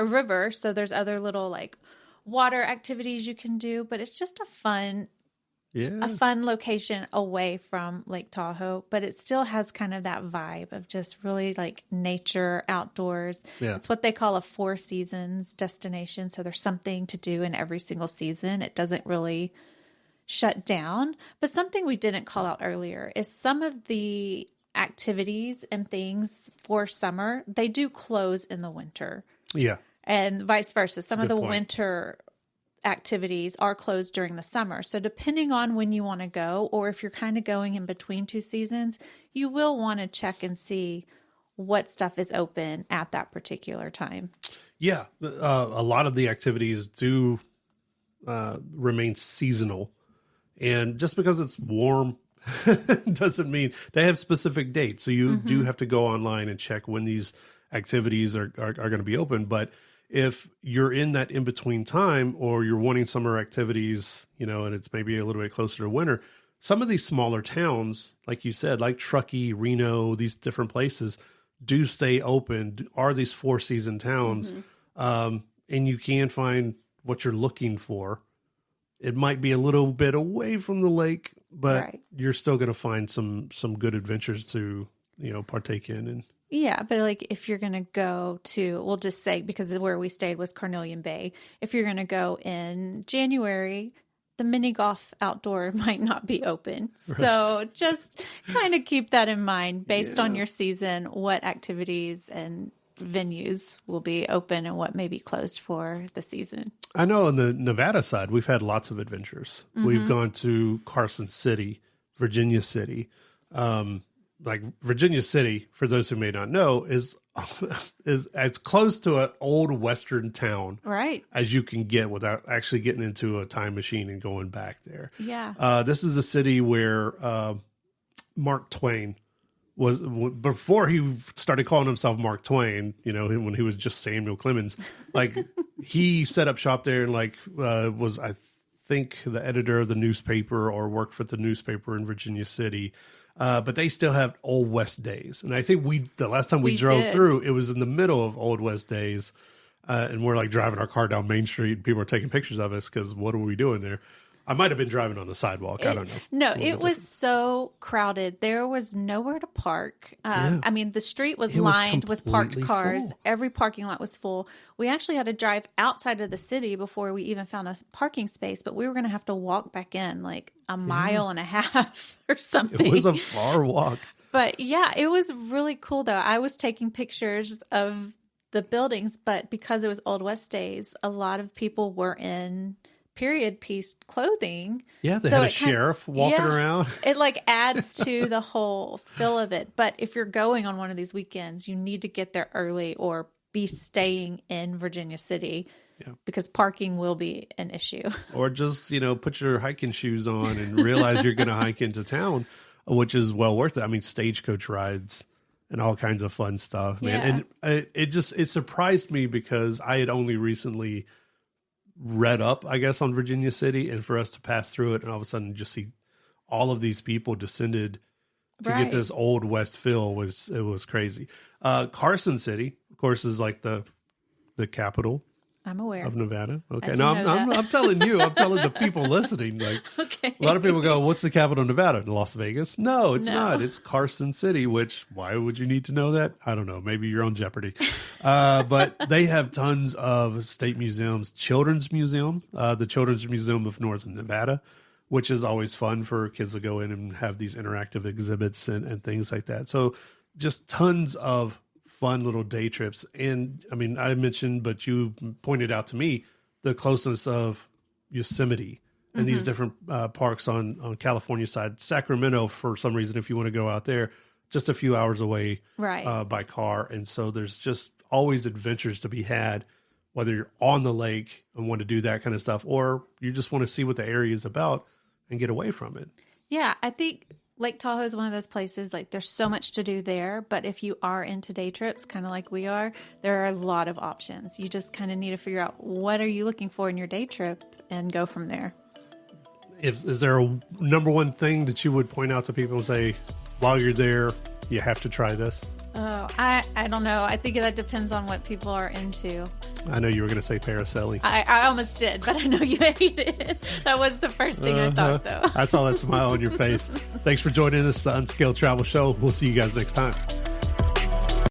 S2: river. So there's other little like water activities you can do, but it's just a fun location away from Lake Tahoe, but it still has kind of that vibe of just really like nature, outdoors. Yeah. It's what they call a 4 seasons destination. So there's something to do in every single season. It doesn't really shut down. But something we didn't call out earlier is some of the activities and things for summer, they do close in the winter.
S1: Yeah.
S2: And vice versa. Some of the winter activities are closed during the summer. So depending on when you want to go, or if you're kind of going in between 2 seasons, you will want to check and see what stuff is open at that particular time. Yeah.
S1: A lot of the activities do remain seasonal. And just because it's warm doesn't mean they have specific dates. So you do have to go online and check when these activities are going to be open. But if you're in that in-between time, or you're wanting summer activities, and it's maybe a little bit closer to winter, some of these smaller towns, like you said, like Truckee, Reno, these different places do stay open, are these 4-season towns. And you can find what you're looking for. It might be a little bit away from the lake, but you're still going to find some good adventures to, partake in. And
S2: yeah, but like if you're going to go to, we'll just say, because where we stayed was Carnelian Bay, if you're going to go in January, the mini golf outdoor might not be open. Right. So just kind of keep that in mind based on your season, what activities and venues will be open and what may be closed for the season.
S1: I know on the Nevada side, we've had lots of adventures. We've gone to Carson City, Virginia City. Like Virginia City, for those who may not know, is as close to an old Western town as you can get without actually getting into a time machine and going back there.
S2: Yeah.
S1: This is a city where Mark Twain was, before he started calling himself Mark Twain, when he was just Samuel Clemens, like he set up shop there and was, I think, the editor of the newspaper or worked for the newspaper in Virginia City. But they still have Old West days. And I think the last time we drove through, it was in the middle of Old West days. And we're like driving our car down Main Street and people are taking pictures of us because what are we doing there? I might have been driving on the sidewalk. I don't know.
S2: No, it was so crowded. There was nowhere to park. The street was lined with parked cars. Full. Every parking lot was full. We actually had to drive outside of the city before we even found a parking space, but we were going to have to walk back in like a mile and a half or something.
S1: It was a far walk.
S2: But yeah, it was really cool though. I was taking pictures of the buildings, but because it was Old West days, a lot of people were in period piece clothing.
S1: Yeah, they had a sheriff walking around.
S2: It adds to the whole feel of it. But if you're going on one of these weekends, you need to get there early or be staying in Virginia City because parking will be an issue.
S1: Or just, put your hiking shoes on and realize you're going to hike into town, which is well worth it. Stagecoach rides and all kinds of fun stuff, man. And it surprised me because I had only recently read up, I guess, on Virginia City, and for us to pass through it and all of a sudden just see all of these people descended to get this Old West feel was crazy. Carson City, of course, is like the capital.
S2: I'm aware
S1: of Nevada. Okay, now I'm telling you, I'm telling the people listening. Like, a lot of people go, "What's the capital of Nevada?" Las Vegas? No, it's not. It's Carson City. Which, why would you need to know that? I don't know. Maybe you're on Jeopardy. But they have tons of state museums. Children's Museum, the Children's Museum of Northern Nevada, which is always fun for kids to go in and have these interactive exhibits and things like that. So, just tons of fun little day trips. And I mentioned, but you pointed out to me the closeness of Yosemite and these different parks on California side. Sacramento, for some reason, if you want to go out there, just a few hours away by car. And so there's just always adventures to be had, whether you're on the lake and want to do that kind of stuff, or you just want to see what the area is about and get away from it.
S2: Yeah, I think Lake Tahoe is one of those places, like there's so much to do there, but if you are into day trips, kind of like we are, there are a lot of options. You just kind of need to figure out what are you looking for in your day trip and go from there.
S1: Is there a number one thing that you would point out to people and say, while you're there, you have to try this?
S2: Oh, I don't know. I think that depends on what people are into.
S1: I know you were going to say parasailing.
S2: I almost did, but I know you hate it. That was the first thing I thought, though.
S1: I saw that smile on your face. Thanks for joining us, the Unscaled Travel Show. We'll see you guys next time.